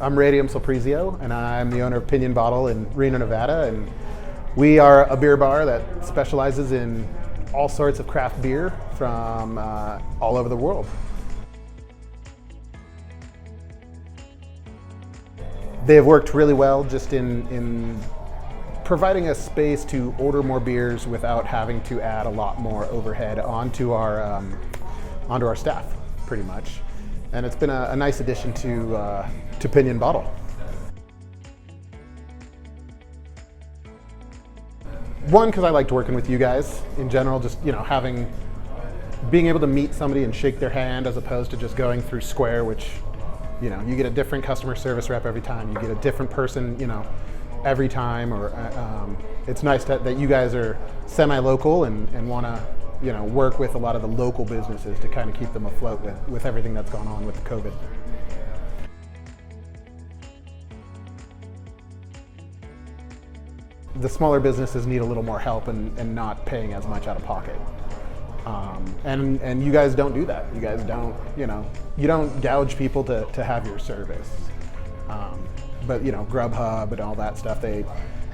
I'm Radium Sulprizio, and I'm the owner of Pinon Bottle in Reno, Nevada, and we are a beer bar that specializes in all sorts of craft beer from all over the world. They have worked really well just in providing a space to order more beers without having to add a lot more overhead onto our staff, pretty much. And it's been a nice addition to Pinon Bottle. One, because I liked working with you guys in general, just being able to meet somebody and shake their hand as opposed to just going through Square, which you get a different customer service rep every time, you get a different person every time, or it's nice that you guys are semi-local and want to work with a lot of the local businesses to kind of keep them afloat with everything that's gone on with the COVID. The smaller businesses need a little more help and not paying as much out of pocket. And you guys don't do that. You guys don't, you don't gouge people to have your service. But Grubhub and all that stuff, I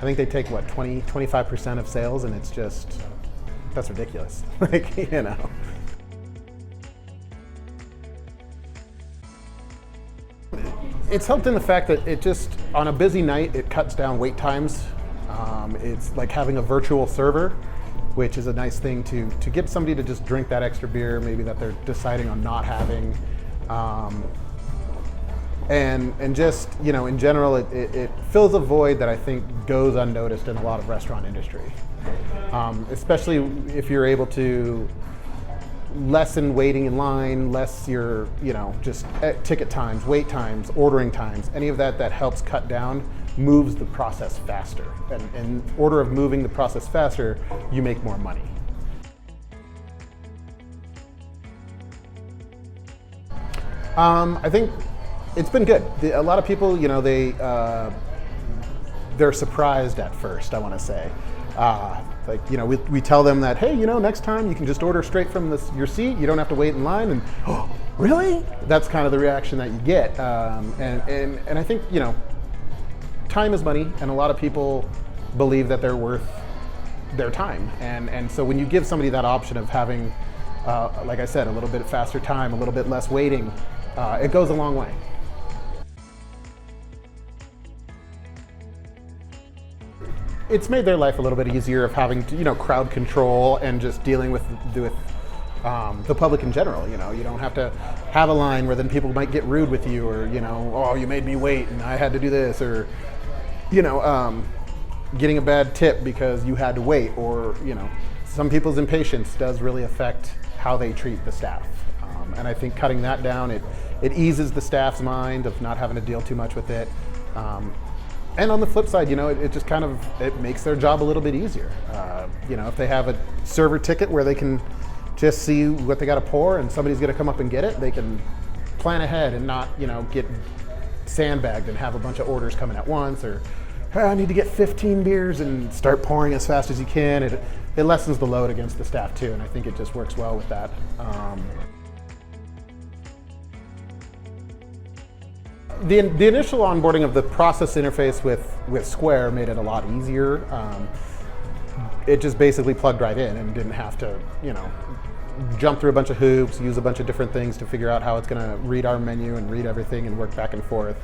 think they take what, 25% of sales, and it's just, that's ridiculous. It's helped in the fact that it just, on a busy night, it cuts down wait times. It's like having a virtual server, which is a nice thing to get somebody to just drink that extra beer, maybe that they're deciding on not having. And just, in general, it fills a void that I think goes unnoticed in a lot of restaurant industry. Especially if you're able to lessen waiting in line, less your, just ticket times, wait times, ordering times, any of that helps cut down, moves the process faster. And in order of moving the process faster, you make more money. I think it's been good. A lot of people, they're surprised at first, I want to say. We tell them that, hey, next time you can just order straight from your seat. You don't have to wait in line. And, oh, really? That's kind of the reaction that you get. And I think, time is money, and a lot of people believe that they're worth their time. And so when you give somebody that option of having, like I said, a little bit faster time, a little bit less waiting, it goes a long way. It's made their life a little bit easier of having to, crowd control and just dealing with the public in general. You don't have to have a line where then people might get rude with you, or oh, you made me wait and I had to do this, or getting a bad tip because you had to wait, or some people's impatience does really affect how they treat the staff. And I think cutting that down, it eases the staff's mind of not having to deal too much with it. And on the flip side, it just it makes their job a little bit easier. If they have a server ticket where they can just see what they got to pour and somebody's going to come up and get it, they can plan ahead and not, get sandbagged and have a bunch of orders coming at once, or hey, I need to get 15 beers and start pouring as fast as you can. It lessens the load against the staff too, and I think it just works well with that. The initial onboarding of the process interface with Square made it a lot easier. It just basically plugged right in and didn't have to, jump through a bunch of hoops, use a bunch of different things to figure out how it's going to read our menu and read everything and work back and forth.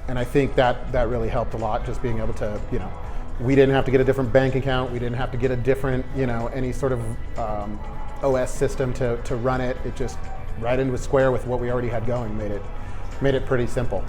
And I think that really helped a lot, just being able to, we didn't have to get a different bank account, we didn't have to get a different, any sort of OS system to run it. It just right in with Square with what we already had going made it pretty simple.